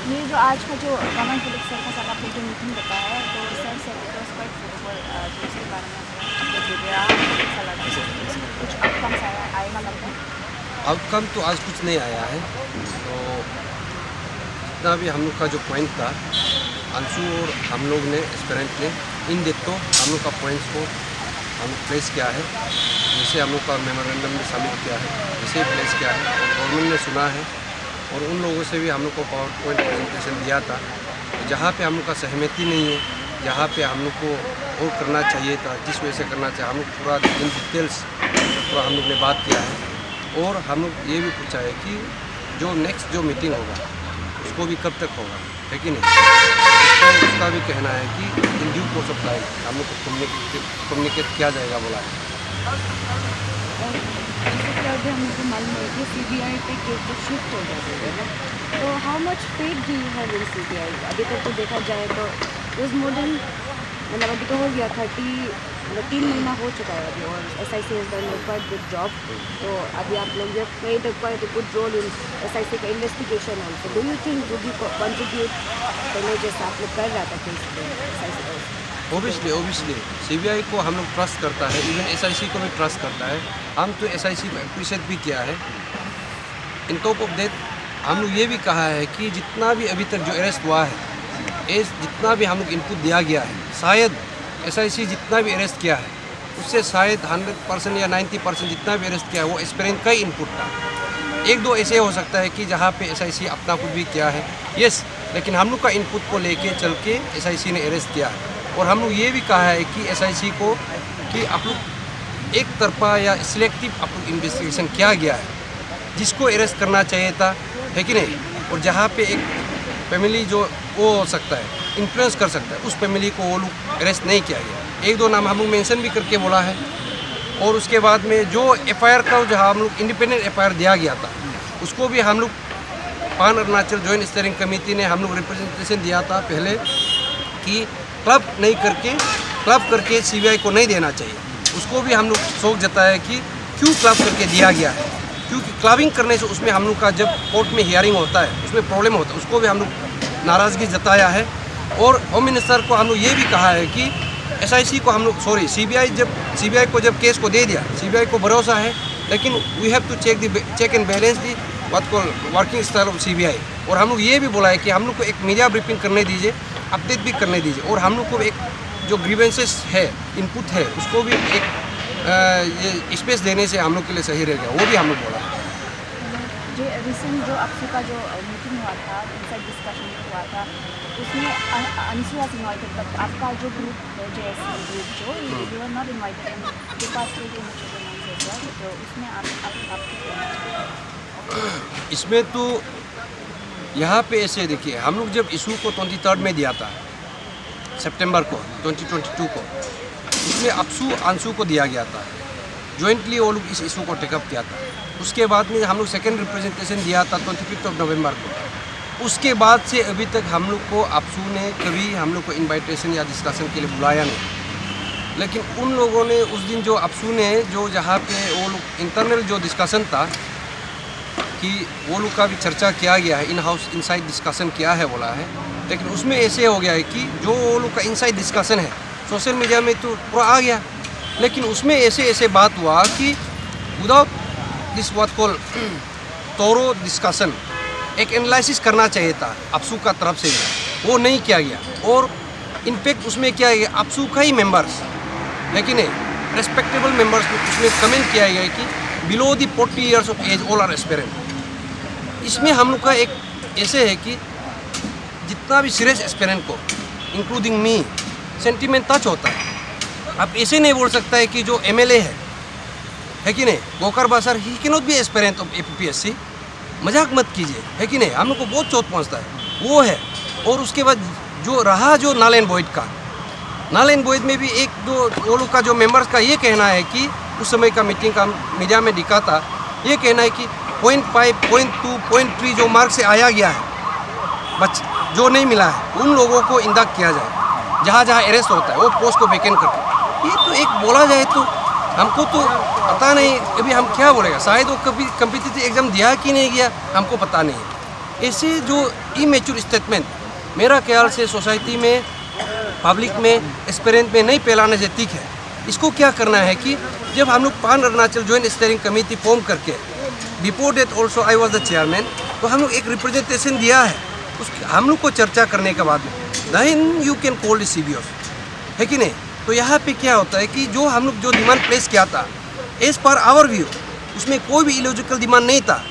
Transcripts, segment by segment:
ये जो आज का जो गवर्नमेंट पुलिस सर का साथ आपने जो मीटिंग बताया है, तो सर से इट वाज क्वाइट फेवरेबल, जो इसके बारे में अपडेट दे दिया, अच्छा लगा। कुछ आउटकम्स आएगा लगता है। आउटकम तो आज कुछ नहीं आया है। तो जितना भी हम लोग का जो पॉइंट था, अंशु और हम लोग ने एस्पिरेंट ने इन डेट तो हम लोग का पॉइंट्स को हम लोग प्लेस किया है, जैसे हम लोग का मेमोरेंडम में शामिल किया है, जैसे प्लेस किया है और गवर्नमेंट ने सुना है। और उन लोगों से भी हम लोग को पावर पॉइंट प्रेजेंटेशन दिया था। तो जहाँ पे हम लोग का सहमति नहीं है, जहाँ पे हम लोग को और करना चाहिए था, जिस वजह से करना चाहिए, हम लोग पूरा इन डिटेल्स पूरा हम लोग ने बात किया है। और हम लोग ये भी पूछा है कि जो नेक्स्ट जो मीटिंग होगा उसको भी कब तक होगा, है कि नहीं। उसका भी कहना है कि in due course of time हम लोग को कम्युनिकेट किया जाएगा बोला है। और जैसे कि अभी हम लोग को मालूम है कि सीबीआई पे केस तो शिफ्ट हो जाएगा ना, तो how much faith do you have in CBI? अभी तक तो देखा जाए तो इज मोर देन, मतलब अभी तो हो गया 3 महीना हो चुका है अभी, और SIC has done quite good job. तो अभी आप लोग जब played quite a good role in SIC का investigation also, do you think would you contribute पहले जैसा आप लोग कर रहा था केस पे SIC का? ओबियसली सीबीआई को हम लोग ट्रस्ट करता है, इवन SIC को भी ट्रस्ट करता है। हम तो SIC को अप्रिशिएट भी किया है। इन टॉप ऑफ दैट हम लोग ये भी कहा है कि जितना भी अभी तक जो अरेस्ट हुआ है, जितना भी हम लोग इनपुट दिया गया है, शायद SIC जितना भी अरेस्ट किया है उससे शायद 100% या 90% जितना भी अरेस्ट किया है वो एस्पिरेंट का ही इनपुट था। एक दो ऐसे हो सकता है कि जहाँ पे SIC अपना कुछ भी किया है, यस, लेकिन हम लोग का इनपुट को लेके चल के SIC ने अरेस्ट किया है। और हम लोग ये भी कहा है कि SIC को कि आप लोग एक तरफा या सिलेक्टिव आप लोग इन्वेस्टिगेशन किया गया है, जिसको अरेस्ट करना चाहिए था, है कि नहीं। और जहाँ पे एक फैमिली जो वो हो सकता है, इन्फ्लुएंस कर सकता है, उस फैमिली को वो लोग अरेस्ट नहीं किया गया। एक दो नाम हम लोग मेंशन भी करके बोला है। और उसके बाद में जो FIR का जहाँ हम लोग इंडिपेंडेंट FIR दिया गया था, उसको भी हम लोग pan Arunachal joint steering committee ने हम लोग रिप्रेजेंटेशन दिया था पहले कि क्लब करके CBI को नहीं देना चाहिए। उसको भी हम लोग शौक जताया कि क्यों क्लब करके दिया गया है, क्योंकि क्लबिंग करने से उसमें हम लोग का जब कोर्ट में हियरिंग होता है उसमें प्रॉब्लम होता है, उसको भी हम लोग नाराज़गी जताया है। और होम मिनिस्टर को हम लोग ये भी कहा है कि SIC को हम लोग CBI को जब केस को दे दिया, CBI को भरोसा है, लेकिन we have to check and balance the what call working style of CBI। और हम लोग ये भी बोला है कि हम लोग को एक मीडिया ब्रीफिंग करने दीजिए, अपडेट भी करने दीजिए, और हम लोग को एक जो ग्रीवेंसेस है, इनपुट है, उसको भी एक ये स्पेस देने से हम लोग के लिए सही रहेगा, वो भी हम लोग बोला है। जो रिसेंट जो आपसे का जो मीटिंग हुआ था, इनसाइड डिस्कशन हुआ था, उसमें अंशु वाज इनवाइटेड, बट आपका जो ग्रुप है JSC ग्रुप जो you are not invited and के पास तो उसमें आप इसमें तो यहाँ पे ऐसे देखिए, हम लोग जब इशू को 23 में दिया था सितंबर को 2022 को, उसमें अंशु को दिया गया था, जॉइंटली वो लोग इस इशू को टेकअप किया था। उसके बाद में हम लोग सेकेंड रिप्रेजेंटेशन दिया था 25 नवंबर को। उसके बाद से अभी तक हम लोग को अपसू ने कभी हम लोग को इन्वाइटेशन या डिस्कशन के लिए बुलाया नहीं। लेकिन उन लोगों ने उस दिन जो अपसू ने जो जहाँ पे वो लोग इंटरनल जो डिस्कशन था कि वो लोग का भी चर्चा किया गया है, इन हाउस इनसाइड डिस्कशन किया है बोला है, लेकिन उसमें ऐसे हो गया है कि जो वो लोग का इनसाइड डिस्कशन है सोशल मीडिया में तो पूरा आ गया, लेकिन उसमें ऐसे बात हुआ कि विदाउट दिस व्हाट कॉल तोरो डिस्कशन एक एनालिसिस करना चाहिए था अपसू का तरफ से भी, वो नहीं किया गया। और इनफैक्ट उसमें क्या है, अपसू का ही मेंबर्स है कि नहीं, रेस्पेक्टेबल मेंबर्स में उसमें कमेंट किया गया है कि below the 40 years of age all are aspirant. इसमें हम लोग का एक ऐसे है कि जितना भी सीरियस एस्पिरेंट को इंक्लूडिंग मी सेंटीमेंट टच होता है। अब ऐसे नहीं बोल सकता है कि जो MLA है कि नहीं, Gokar Basar, he can not be aspirant of APPSC। मजाक मत कीजिए, है कि नहीं, हम लोग को बहुत चोट पहुंचता है वो है। और उसके बाद जो नालेन बॉयड में भी एक दो वो लोग का जो मेंबर्स का ये कहना है कि उस समय का मीटिंग का मीडिया में दिखा था, ये कहना है कि 0.5, 0.2, 0.3 जो मार्क से आया गया है जो नहीं मिला है, उन लोगों को इंडक्ट किया जाए, जहाँ अरेस्ट होता है वो पोस्ट को वैकेंट करके। ये तो एक बोला जाए तो हमको तो पता नहीं, अभी हम क्या बोलेगा, शायद वो कभी कम्पिटिटिव एग्जाम दिया कि नहीं गया हमको पता नहीं है, ऐसे जो इमेच्योर स्टेटमेंट मेरा ख्याल से सोसाइटी में, पब्लिक में, एस्पिरेंट में नहीं फैलाने से ठीक है। इसको क्या करना है कि जब हम लोग pan Arunachal joint steering committee form करके, before that also I was the chairman, तो हम लोग एक रिप्रेजेंटेशन दिया है उस हम लोग को चर्चा करने के बाद में then you can call the CBOs, है कि नहीं। तो यहाँ पे क्या होता है कि जो हम लोग जो डिमांड प्लेस किया था एज पर आवर व्यू, उसमें कोई भी इलॉजिकल डिमांड नहीं था,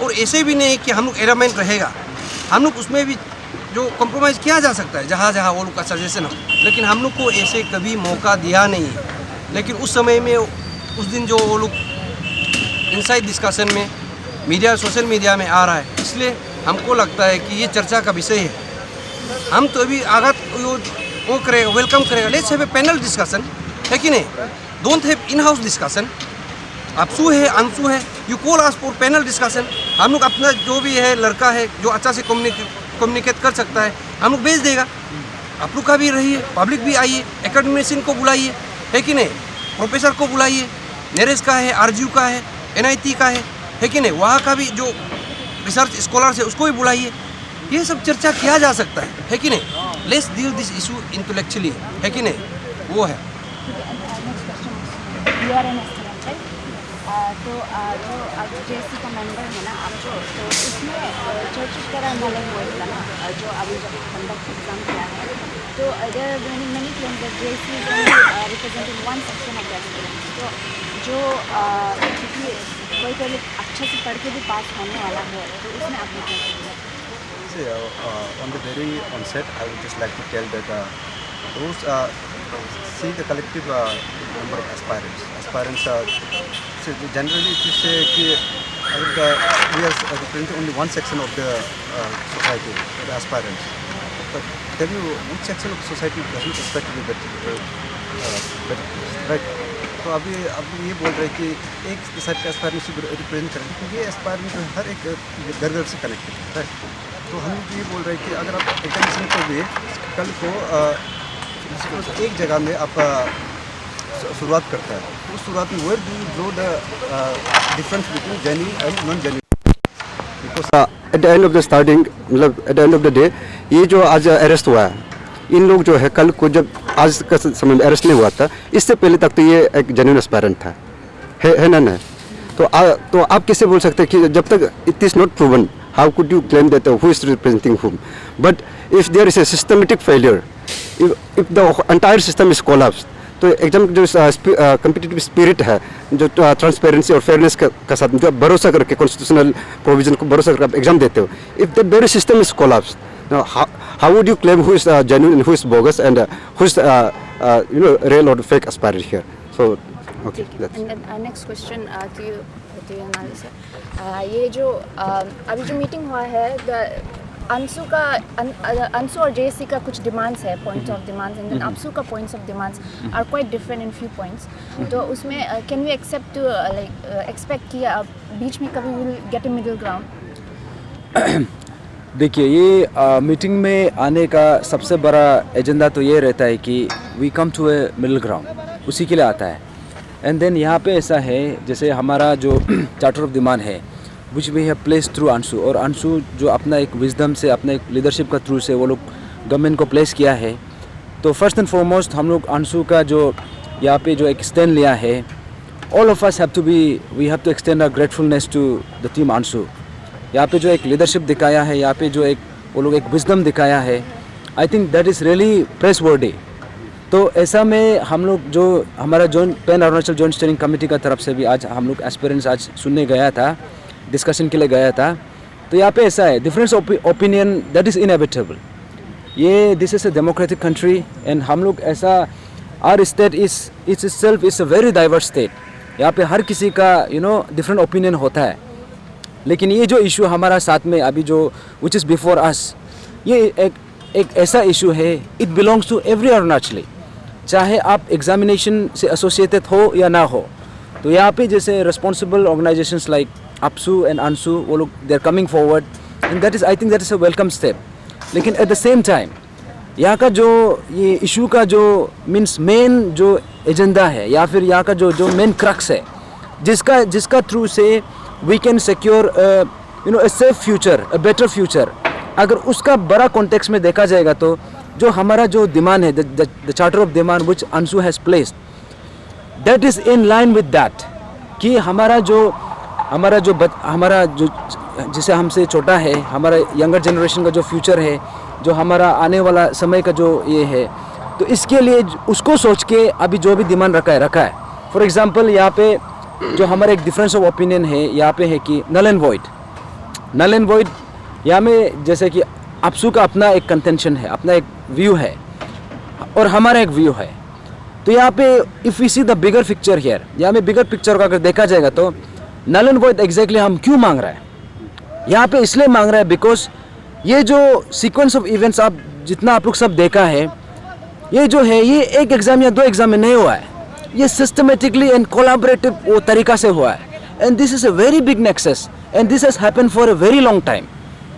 और ऐसे भी नहीं कि हम लोग एरामेंट रहेगा, हम लोग उसमें भी जो कॉम्प्रोमाइज़ किया जा सकता है जहाँ जहाँ वो लोग का सजेशन हो, लेकिन हम लोग को ऐसे कभी मौका दिया नहीं है। लेकिन उस समय में उस दिन जो वो लोग इनसाइड डिस्कशन में मीडिया, सोशल मीडिया में आ रहा है, इसलिए हमको लगता है कि ये चर्चा का विषय है। हम तो अभी आगत वो करेगा, वेलकम करेगा, let's have a panel discussion, है कि नहीं। Don't have in house discussion. AAPSU है, अंशु है, you call us for panel discussion. हम लोग अपना जो भी है लड़का है जो अच्छा से कम्युनिकेट कर सकता है, हम लोग भेज देगा। आप लोग का भी रहिए, पब्लिक भी आइए, एकेडमिशियन को बुलाइए, है कि नहीं, प्रोफेसर को बुलाइए, नेरेस का है, RGU का है, NIT का है कि नहीं, वहाँ का भी जो रिसर्च स्कॉलर्स है उसको भी बुलाइए। ये सब चर्चा किया जा सकता है कि नहीं। Let's deal this issue intellectually, है कि नहीं, वो है। तो जो अब JC का मेंबर है ना आप जो, तो उसमें चर्च तरह मालूम हुआ था ना, जो अभी जब कंडक्ट एग्जाम किया है, तो there are many claims that JC is only representing one section of the students. तो जो क्योंकि कोई पहले अच्छे से पढ़ के भी पास होने वाला है, तो उसमें आप क्या करेंगे? On the very onset, I would just like to tell that those see the collective number of aspirants. So generally, if you say we are representing only one section of the society, the aspirants. But tell you which section of society doesn't expect to be better, right? तो अभी ये बोल रहे हैं कि एक side का aspirant से रिप्रेजेंट करें, क्योंकि ये एस्पायरेंट हर एक घर घर से कनेक्टेड है, राइट। तो हम ये बोल रहे हैं कि अगर आप एकेडमिशन को भी कल को एक जगह में आप शुरुआत करता है, तो उस शुरुआत में where do you draw the difference between genuine and non genuine. Because at the end of the starting, मतलब at the end of the day, ये जो आज अरेस्ट हुआ है, इन लोग जो है कल को जब आज का समय में अरेस्ट नहीं हुआ था, इससे पहले तक तो ये एक जेन्युइन एस्पायरेंट था, है ना। तो आप कैसे बोल सकते हैं कि जब तक it is not proven, how could you claim that who is representing whom? But if there is a systematic failure, if the entire system is collapsed, तो एग्जाम जो कम्पिटिटिव स्पिरिट है, जो ट्रांसपेरेंसी और फेयरनेस का साथ जो भरोसा करके कॉन्स्टिट्यूशनल प्रोविजन को भरोसा करके आप एग्जाम देते हो, if the very system is collapsed, how would you claim who is genuine and who is bogus and who is real or fake aspirant here? So okay, that's and then next question to you Analisa, ये जो अभी जो meeting हुआ है, अंशु और JC का कुछ demands है, points of demands, and then AAPSU का points of demands are quite different in few points. तो उसमें can we accept like expect कि बीच में कभी will get a middle ground? देखिए, ये मीटिंग में आने का सबसे बड़ा एजेंडा तो ये रहता है कि we come to a middle ground, उसी के लिए आता है। एंड देन यहाँ पे ऐसा है, जैसे हमारा जो चार्टर ऑफ डिमांड है which we have place through Anshu, और अंशु जो अपना एक विजडम से, अपना एक लीडरशिप का थ्रू से वो लोग गवर्नमेंट को प्लेस किया है। तो फर्स्ट एंड फॉरमोस्ट हम लोग अंशु का जो यहाँ पे जो एक स्टैंड लिया है, all of us have to be, we have to extend our gratefulness to the team Anshu. यहाँ पे जो एक लीडरशिप दिखाया है, यहाँ पे जो एक वो लोग एक विजडम दिखाया है, आई think that is really press वर्दी। तो ऐसा में हम लोग जो हमारा joint pan Arunachal joint steering committee का तरफ से भी आज हम लोग एस्पिरेंट्स आज सुनने गया था, डिस्कशन के लिए गया था। तो यहाँ पे ऐसा है, difference opinion that is inevitable. ये this is a democratic country and हम लोग ऐसा, our state itself is a very diverse state. यहाँ पे हर किसी का डिफरेंट ओपिनियन होता है। लेकिन ये जो इशू हमारा साथ में अभी जो विच इज़ बिफोर अस, ये एक ऐसा इशू है, इट बिलोंग्स टू एवरी अरुणाचली, चाहे आप एग्जामिनेशन से एसोसिएटेड हो या ना हो। तो यहाँ पे जैसे responsible organisations like AAPSU and ANSU, वो लोग they are coming forward and that is, I think that is a welcome step. लेकिन एट द सेम टाइम यहाँ का जो ये इशू का जो मीन्स मेन जो एजेंडा है, या फिर यहाँ का जो मेन क्रक्स है, जिसका थ्रू से we can secure a safe future, a better future, अगर उसका बड़ा कॉन्टेक्स्ट में देखा जाएगा तो जो हमारा जो डिमांड है, the charter of demand which Anshu has placed, that is in line with that, कि हमारा जो जिसे हमसे छोटा है, हमारा यंगर जनरेशन का जो फ्यूचर है, जो हमारा आने वाला समय का जो ये है, तो इसके लिए उसको सोच के अभी जो भी डिमांड रखा है। फॉर एग्जांपल यहाँ पे जो हमारा एक डिफरेंस ऑफ ओपिनियन है यहाँ पे है कि नल एंड वॉइड यहाँ में, जैसे कि अपसू का अपना एक कंटेंशन है, अपना एक व्यू है और हमारा एक व्यू है। तो यहाँ पे if we see the bigger picture here, यहाँ में बिगर पिक्चर को अगर देखा जाएगा तो नल एंड वॉइड एग्जैक्टली हम क्यों मांग रहे हैं यहाँ पे, इसलिए मांग रहे हैं बिकॉज ये जो सीक्वेंस ऑफ इवेंट्स आप जितना आप लोग सब देखा है, ये जो है ये एक एग्ज़ाम या 2 एग्ज़ाम में नहीं हुआ है, ये सिस्टमेटिकली एंड कोलैबोरेटिव वो तरीका से हुआ है। And this is a very big nexus and this has happen for a very long time.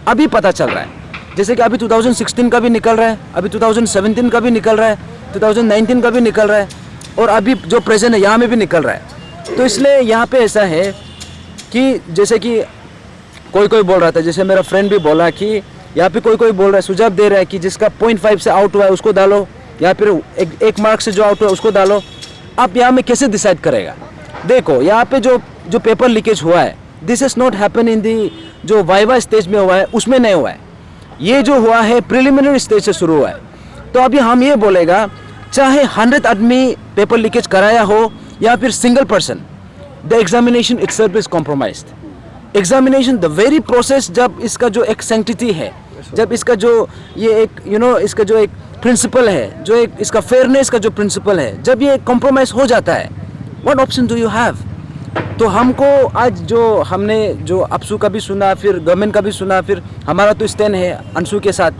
अभी पता चल रहा है, जैसे कि अभी 2016 का भी निकल रहा है, अभी 2017 का भी निकल रहा है, 2019 का भी निकल रहा है और अभी जो प्रेजेंट है यहाँ में भी निकल रहा है। तो इसलिए यहाँ पे ऐसा है कि जैसे कि कोई बोल रहा था, जैसे मेरा फ्रेंड भी बोला कि यहाँ पे कोई बोल रहा है, सुझाव दे रहा है कि जिसका 0.5 से आउट हुआ है उसको डालो, या फिर एक मार्क से जो आउट हुआ है उसको डालो। आप यहाँ में कैसे डिसाइड करेगा? देखो यहाँ पे जो पेपर लीकेज हुआ है, this is not happen in the जो वाइवा स्टेज में हुआ है उसमें नहीं हुआ है, ये जो हुआ है प्रिलिमिनरी स्टेज से शुरू हुआ है। तो अभी हम ये बोलेगा चाहे 100 आदमी पेपर लीकेज कराया हो या फिर single person, the examination itself is compromised. Examination the very process, जब इसका जो एक सैंक्टिटी है, जब इसका जो ये एक इसका जो एक प्रिंसिपल है, जो एक इसका फेयरनेस का जो प्रिंसिपल है, जब ये कॉम्प्रोमाइज हो जाता है, what option do you have? तो हमको आज जो हमने जो अपसू का भी सुना, फिर गवर्नमेंट का भी सुना, फिर हमारा तो स्टैंड है अंशु के साथ,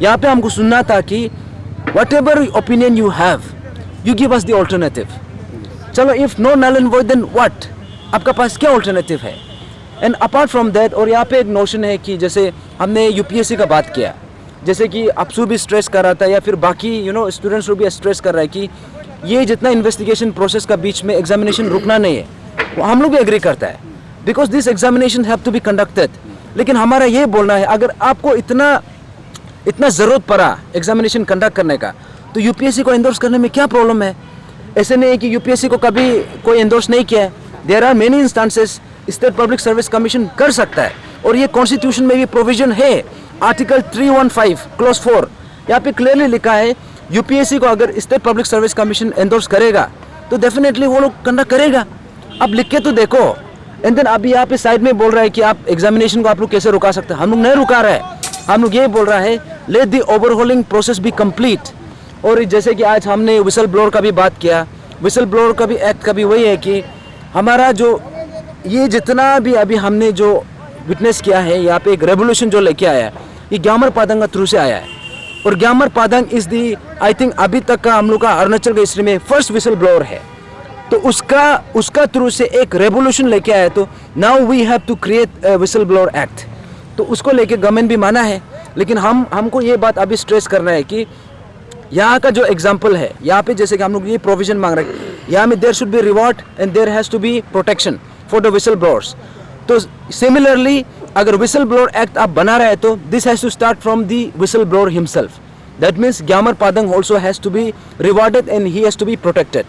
यहाँ पे हमको सुनना था कि whatever opinion you have, you give us the alternative. चलो if no null and void then what, आपका पास क्या ऑल्टरनेटिव है? एंड अपार्ट फ्रॉम दैट, और यहाँ पे एक नोशन है कि जैसे हमने यूपीएससी का बात किया, जैसे कि अपसू भी स्ट्रेस कर रहा था या फिर बाकी स्टूडेंट्स भी स्ट्रेस कर रहा है कि ये जितना इन्वेस्टिगेशन प्रोसेस का बीच में एग्जामिनेशन रुकना नहीं है, वो हम लोग भी एग्री करता है, because this examination have to be conducted. लेकिन हमारा ये बोलना है, अगर आपको इतना ज़रूरत पड़ा एग्जामिनेशन कंडक्ट करने का, तो यूपीएससी को एंडोर्स करने में क्या प्रॉब्लम है? ऐसे नहीं है कि यूपीएससी को कभी कोई एंडोर्स नहीं किया है, there are many instances state public service commission कर सकता है, और ये कॉन्स्टिट्यूशन में भी प्रोविजन है, आर्टिकल 315 क्लॉज 4, यहाँ पे क्लियरली लिखा है यूपीएससी को अगर state public service commission endorse करेगा तो डेफिनेटली वो लोग कंडक्ट करेगा। अब लिख के तो देखो। एंड देन अभी यहाँ पे साइड में बोल रहा है कि आप एग्जामिनेशन को आप लोग कैसे रुका सकते हैं। हम लोग नहीं रुका रहे हैं, हम लोग ये बोल रहा है let the overhauling process be complete. और जैसे कि आज हमने विसल ब्लोअर का भी बात किया, विसल ब्लोअर का भी एक्ट का भी वही है कि हमारा जो ये जितना भी अभी हमने जो विटनेस किया है, यहाँ पे एक रेवोल्यूशन जो लेके आया है, ये ग्यामर पादंग का थ्रू से आया है। और Gyamar Padang is the I think अभी तक का हम लोग का अरुणाचल के हिस्ट्री में फर्स्ट विसल ब्लोअर है। तो उसका थ्रू से एक रेवोल्यूशन लेके आया। तो now we have to create whistleblower act. तो उसको लेके गवर्नमेंट भी माना है, लेकिन हमको ये बात अभी स्ट्रेस करना है कि यहाँ का जो एग्जाम्पल है, यहाँ पे जैसे कि हम लोग ये प्रोविजन मांग रहे हैं, यहाँ में there should be reward and there has to be protection for the whistleblowers. तो सिमिलरली अगर विसल ब्लोअर एक्ट आप बना रहे हैं तो this has to start from the whistleblower himself. That means ग्यामर पादंग also has to be rewarded and he has to be protected.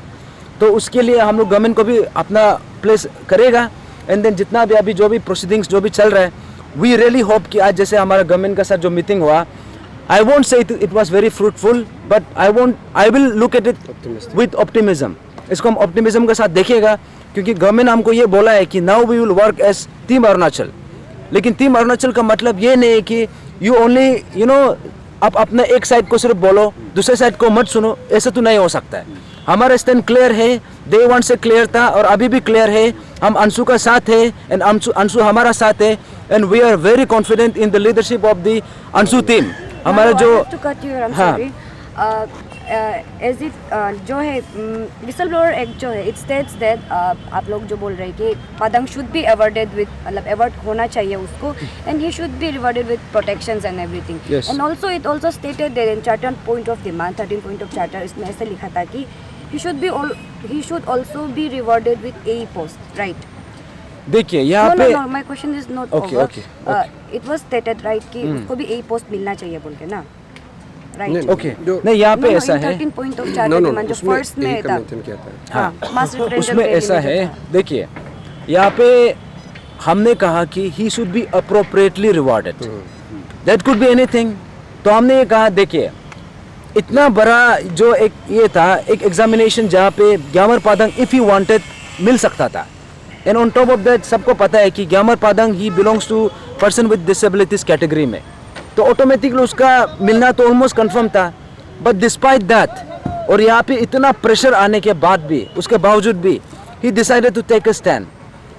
तो उसके लिए हम लोग गवर्नमेंट को भी अपना प्लेस करेगा। एंड देन जितना भी अभी जो भी प्रोसीडिंग्स जो भी चल रहा है, वी रियली होप कि आज जैसे हमारा गवर्नमेंट के साथ जो मीटिंग हुआ, I won't say it was very fruitful, but I will look at it with optimism. इसको हम ऑप्टिमिज्म के साथ देखेगा, क्योंकि गवर्नमेंट हमको ये बोला है कि now we will work as team Arunachal. लेकिन टीम अरुणाचल का मतलब ये नहीं है कि you only आप अपना एक साइड को सिर्फ बोलो, दूसरे साइड को मत सुनो, ऐसा तो नहीं हो सकता है। हमारा स्टैंड क्लियर है, डे वन से क्लियर था और अभी भी क्लियर है। हम अंशु का साथ है एंड अंशु हमारा साथ है, and we are very confident in the leadership of the Anshu team. हमारा जो एज इट जो है विसल ब्लोअर एक्ट जो है, इट स्टेट्स दैट आप लोग जो बोल रहे हैं कि Padang should be awarded with, मतलब अवॉर्ड होना चाहिए उसको, and he should be rewarded with protections and everything. And also it also stated that in charter point of demand 13 point of charter, इसमें ऐसे लिखा था कि he should also be rewarded with a post, right? देखिए यहाँ No, पे no, no. My question is not Okay, over. okay, It was stated right कि उसको भी यही पोस्ट मिलना चाहिए बोल के ना, right? ओके नहीं यहाँ पे ऐसा है 13 point of charter demand जो फर्स्ट में था, किया था। हाँ, mass referendum उसमें rally ऐसा में जो है था। देखिए यहाँ पे हमने कहा कि he should be appropriately rewarded, that could be anything. तो हमने ये कहा देखिए इतना बड़ा जो एक ये था एक एग्जामिनेशन जहाँ पे Gyamar Padang if he wanted मिल सकता था, and on top of that सबको पता है कि Gyamar Padang he belongs to person with disabilities category में, तो ऑटोमेटिकली उसका मिलना तो ऑलमोस्ट कंफर्म था। बट डिस्पाइट दैट और यहाँ पे इतना प्रेशर आने के बाद भी उसके बावजूद भी he decided to take a stand.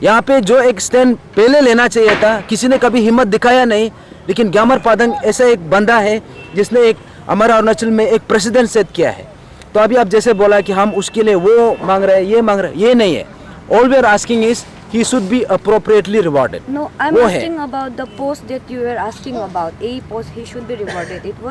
यहाँ पे जो एक स्टैंड पहले लेना चाहिए था किसी ने कभी हिम्मत दिखाया नहीं, लेकिन ग्यामर पादंग ऐसा एक बंदा है जिसने एक हमारा अरुणाचल में एक प्रेसिडेंट सेट किया है। तो अभी आप जैसे बोला कि हम उसके लिए वो मांग रहे हैं ये मांग रहे हैं, ये नहीं है। All we are asking is he should be appropriately rewarded. No, I'm वो है। asking about the post that you were asking about. A post he should be rewarded. It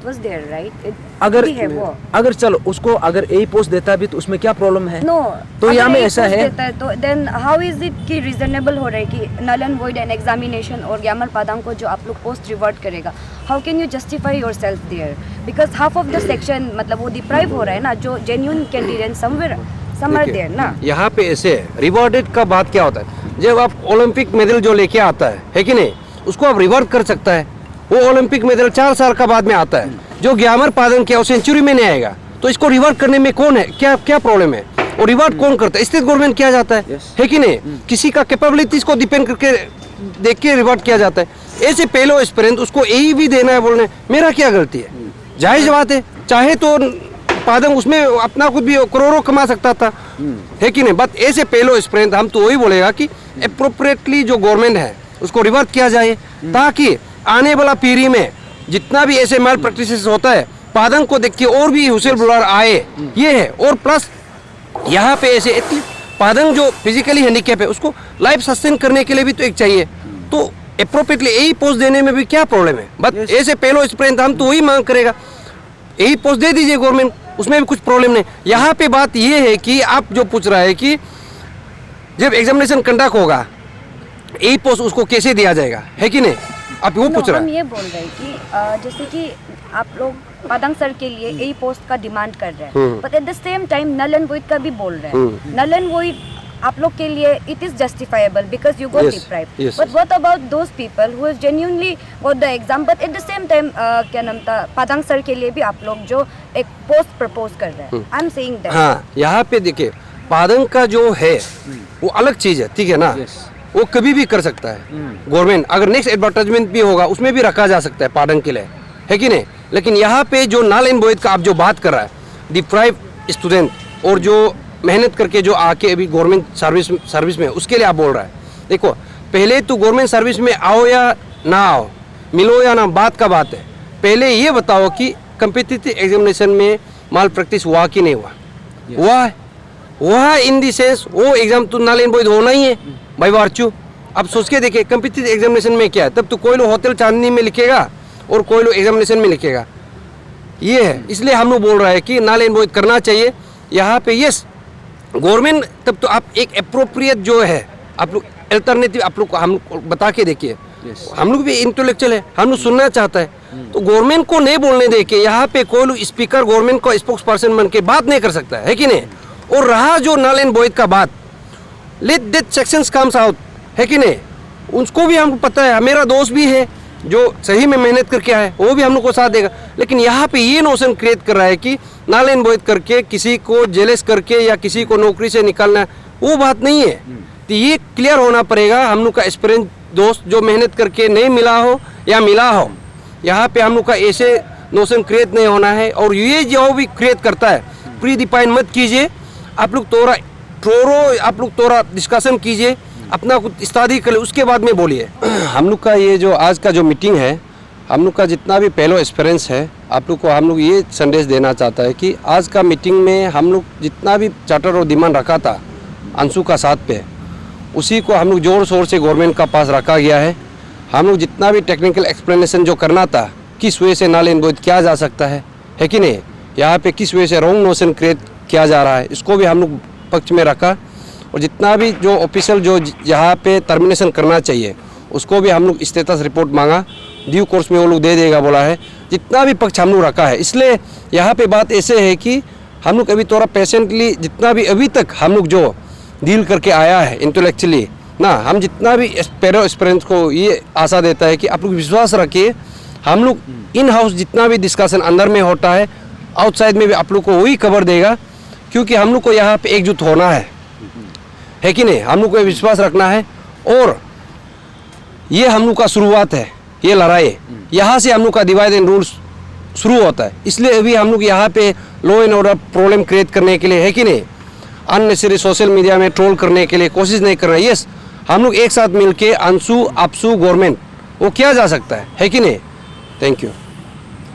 was there, right? अगर भी है वो। अगर चलो उसको अगर ए पोस्ट देता भी तो उसमें क्या प्रॉब्लम है? No. तो यहाँ में अगर A ऐसा post है देता तो then how is it कि reasonable हो रहा है कि null and void and examination और ग्यामर पादंग को जो आप लोग पोस्ट रिवर्ट करेगा? How can you justify yourself there? Because half of the section मतलब वो deprive हो रहा है ना, जो genuine candidate somewhere there ना। यहाँ पे ऐसे रिवॉर्डेड का बात क्या होता है, जब आप ओलंपिक मेडल जो लेके आता है कि नहीं, उसको आप रिवॉर्ड कर सकता है। वो ओलंपिक मेडल 4 साल का बाद में आता है, जो ग्यामर पादंग किया वो सेंचुरी में नहीं आएगा, तो इसको रिवॉर्ड करने में कौन है, क्या क्या प्रॉब्लम है? और रिवॉर्ड कौन करता है? स्टेट गवर्नमेंट किया जाता है कि नहीं? किसी का कैपेबिलिटीज को डिपेंड करके देख के रिवॉर्ड किया जाता है। ऐसे पहले एक्सपीरियंस उसको यही भी देना है बोलने मेरा क्या गलती है? जायज बात है, चाहे तो पादंग उसमें अपना खुद भी करोड़ों कमा सकता था, है कि नहीं? बट ऐसे पहलो एक्सपीरियंस हम तो वही बोलेगा कि अप्रोप्रिएटली जो गवर्नमेंट है उसको रिवर्ट किया जाए, ताकि आने वाला पीढ़ी में जितना भी ऐसे माल प्रैक्टिसेस होता है पादंग को देख के और भी हुसैन बुलार आए, ये है। और प्लस यहाँ पे ऐसे पादंग जो फिजिकली हैंडीकैप है उसको लाइफ सस्टेन करने के लिए भी तो एक चाहिए, तो अप्रोप्रिएटली यही पोस्ट देने में भी क्या प्रॉब्लम है? बट ऐसे पहलो एक्सपीरियंस हम तो वही मांग करेगा, यही पोस्ट दे दीजिए गवर्नमेंट, उसमें भी कुछ प्रॉब्लम नहीं। यहाँ पे बात ये है कि आप जो पूछ रहा है कि जब एग्जामिनेशन कंडक्ट होगा यही पोस्ट उसको कैसे दिया जाएगा, है कि नहीं? आप वो पूछ रहा हम है। ये बोल रहे हैं कि जैसे कि आप लोग पादंग सर के लिए यही पोस्ट का डिमांड कर रहे हैं, but at the same time null and void का भी बोल रहे हैं। नल एंड वॉइड आप लोग के लिए it is justifiable because you got deprived, but what about those people who have genuinely got the exam, but at the same time क्या नाम था, पादंग सर के लिए भी आप लोग जो एक पोस्ट प्रपोज कर रहे हैं। I am saying that. हाँ, यहाँ पे देखिए पादंग का जो है वो अलग चीज है, ठीक है ना? वो कभी भी कर सकता है गवर्नमेंट, अगर नेक्स्ट एडवर्टाइजमेंट भी होगा उसमें भी रखा जा सकता है पादंग के लिए, है कि नहीं? लेकिन यहाँ पे जो नल एंड वॉइड का आप जो बात कर रहा है, डिप्राइव स्टूडेंट और जो मेहनत करके जो आके अभी गवर्नमेंट सर्विस में, उसके लिए आप बोल रहा है। देखो पहले तो गवर्नमेंट सर्विस में आओ या ना आओ, मिलो या ना, बात का बात है। पहले ये बताओ कि कम्पिटिटिव एग्जामिनेशन में माल प्रैक्टिस हुआ कि नहीं हुआ? हुआ इन दी सेंस वो एग्जाम तो नल एंड वॉइड होना ही है बाय वार्चू। अब सोच के देखिए कम्पिटिटिव एग्जामिनेशन में क्या है, तब तो कोई लोग होटल चांदनी में लिखेगा और कोई लोग एग्जामिनेशन में लिखेगा, ये है। इसलिए हम लोग बोल रहा है कि नल एंड वॉइड करना चाहिए यहाँ पे। यस गवर्नमेंट, तब तो आप एक अप्रोप्रिएट जो है आप लोग अल्टरनेटिव आप लोग को हम बता के देखिए। हम लोग भी इंटेलेक्चुअल है, हम लोग सुनना चाहता है, तो गवर्नमेंट को नहीं बोलने दे के यहाँ पे कोई लोग स्पीकर गवर्नमेंट को स्पोक्स पर्सन बन के बात नहीं कर सकता है कि नहीं? और रहा जो नल एंड वॉइड का बात, let that sections comes out, है कि नहीं? उसको भी हमको पता है, मेरा दोस्त भी है जो सही में मेहनत करके आया है, वो भी हम लोग को साथ देगा। लेकिन यहाँ पे ये नोशन क्रिएट कर रहा है कि नल एंड वॉइड करके किसी को जेलस करके या किसी को नौकरी से निकालना, वो बात नहीं है। तो ये क्लियर होना पड़ेगा। हम लोग का एक्सपीरियंस दोस्त जो मेहनत करके नहीं मिला हो या मिला हो, यहाँ पे हम लोग का ऐसे नोशन क्रिएट नहीं होना है। और ये जो भी क्रिएट करता है प्री डिफाइन मत कीजिए, आप लोग थोड़ा डिस्कशन कीजिए, अपना कुछ स्टडी कर ले, उसके बाद में बोलिए। हम लोग का ये जो आज का जो मीटिंग है, हम लोग का जितना भी पहलो एक्सपीरियंस है, आप लोग को हम लोग ये संदेश देना चाहता है कि आज का मीटिंग में हम लोग जितना भी चार्टर और डिमांड रखा था अंशु का साथ पे, उसी को हम लोग जोर शोर से गवर्नमेंट का पास रखा गया है। हम लोग जितना भी टेक्निकल एक्सप्लेनेशन जो करना था, किस वे से नल एंड वॉइड किया जा सकता है कि नहीं, यहाँ पे किस वे से रॉन्ग नोशन क्रिएट किया जा रहा है, इसको भी हम लोग पक्ष में रखा। और जितना भी जो ऑफिशियल जो यहाँ पे टर्मिनेशन करना चाहिए उसको भी हम लोग स्टेटस रिपोर्ट मांगा, ड्यू कोर्स में वो लोग दे देगा बोला है। जितना भी पक्ष हम लोग रखा है, इसलिए यहाँ पे बात ऐसे है कि हम लोग अभी थोड़ा पेशेंटली जितना भी अभी तक हम लोग जो डील करके आया है इंटेलेक्चुअली ना, हम जितना भी पेरो एक्सपीरियंस को ये आशा देता है कि आप लोग विश्वास रखिए, हम लोग इन हाउस जितना भी डिस्कशन अंदर में होता है आउटसाइड में भी आप लोग को वही खबर देगा, क्योंकि हम लोग को यहाँ पे एकजुट होना है कि नहीं, हम लोग को विश्वास रखना है। और ये हम लोग का शुरुआत है, ये लड़ाई यहाँ से हम लोग का डिवाइड एंड रूल्स शुरू होता है। इसलिए अभी हम लोग यहाँ पे law and order problem create करने के लिए है कि नहीं, अननेसेसरी सोशल मीडिया में ट्रोल करने के लिए कोशिश नहीं कर रहे। यस, हम लोग एक साथ मिलके अंशु अपसू गवर्नमेंट वो किया जा सकता है कि नहीं। Thank you.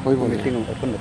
Meeting open